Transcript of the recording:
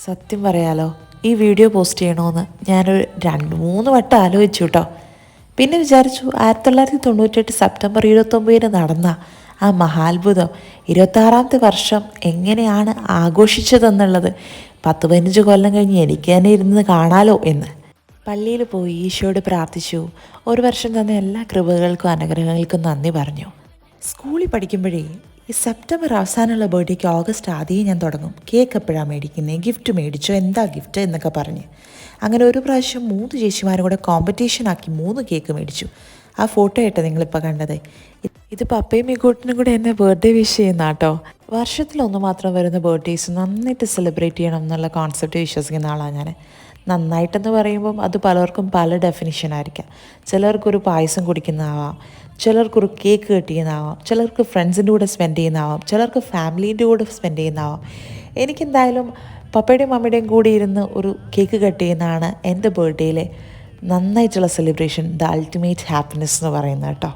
സത്യം പറയാലോ, ഈ വീഡിയോ പോസ്റ്റ് ചെയ്യണമെന്ന് ഞാനൊരു 2-3 വട്ടം ആലോചിച്ചു കേട്ടോ. പിന്നെ വിചാരിച്ചു 1998 സെപ്റ്റംബർ 29 നടന്ന ആ മഹാത്ഭുതം 26ാമത്തെ വർഷം എങ്ങനെയാണ് ആഘോഷിച്ചതെന്നുള്ളത് 10-15 കൊല്ലം കഴിഞ്ഞ് എനിക്ക് തന്നെ ഇരുന്ന് കാണാലോ എന്ന്. പള്ളിയിൽ പോയി ഈശോയോട് പ്രാർത്ഥിച്ചു. ഒരു വർഷം തന്ന എല്ലാ കൃപകൾക്കും അനുഗ്രഹങ്ങൾക്കും നന്ദി പറഞ്ഞു. സ്കൂളിൽ പഠിക്കുമ്പോഴേ ഈ സെപ്റ്റംബർ അവസാനമുള്ള ബർത്ത്ഡേക്ക് ഓഗസ്റ്റ് ആദ്യം ഞാൻ തുടങ്ങും. കേക്ക് എപ്പോഴാണ് മേടിക്കുന്നത്, ഗിഫ്റ്റ് മേടിച്ചോ, എന്താ ഗിഫ്റ്റ് എന്നൊക്കെ പറഞ്ഞ്. അങ്ങനെ ഒരു പ്രാവശ്യം 3 ചേച്ചിമാരും കൂടെ കോമ്പറ്റീഷൻ ആക്കി 3 കേക്ക് മേടിച്ചു. ആ ഫോട്ടോ ആയിട്ടോ നിങ്ങളിപ്പോൾ കണ്ടത്. ഇത് പപ്പയും മിക്കൂട്ടിനും കൂടെ എന്നെ ബർത്ത്ഡേ വിഷ് ചെയ്യുന്ന കേട്ടോ. വർഷത്തിലൊന്ന് മാത്രം വരുന്ന ബർത്ത്ഡേസ് നന്നായിട്ട് സെലിബ്രേറ്റ് ചെയ്യണം എന്നുള്ള കോൺസെപ്റ്റ് വിശ്വസിക്കുന്ന ആളാണ് ഞാൻ. നന്നായിട്ടെന്ന് പറയുമ്പം അത് പലർക്കും പല ഡെഫിനിഷനായിരിക്കാം. ചിലർക്കൊരു പായസം കുടിക്കുന്നതാവാം, ചിലർക്കൊരു കേക്ക് കട്ട് ചെയ്യുന്നതാവാം, ചിലർക്ക് ഫ്രണ്ട്സിൻ്റെ കൂടെ സ്പെൻഡ് ചെയ്യുന്നതാവാം, ചിലർക്ക് ഫാമിലീൻ്റെ കൂടെ സ്പെൻഡ് ചെയ്യുന്നതാവാം. എനിക്കെന്തായാലും പപ്പയുടെയും മമ്മിയുടെയും കൂടി ഇരുന്ന് ഒരു കേക്ക് കട്ട് ചെയ്യുന്നതാണ് എൻ്റെ ബർത്ത്ഡേയിലെ നന്നായിട്ടുള്ള സെലിബ്രേഷൻ, ദ അൾട്ടിമേറ്റ് ഹാപ്പിനെസ് എന്ന് പറയുന്നത് കേട്ടോ.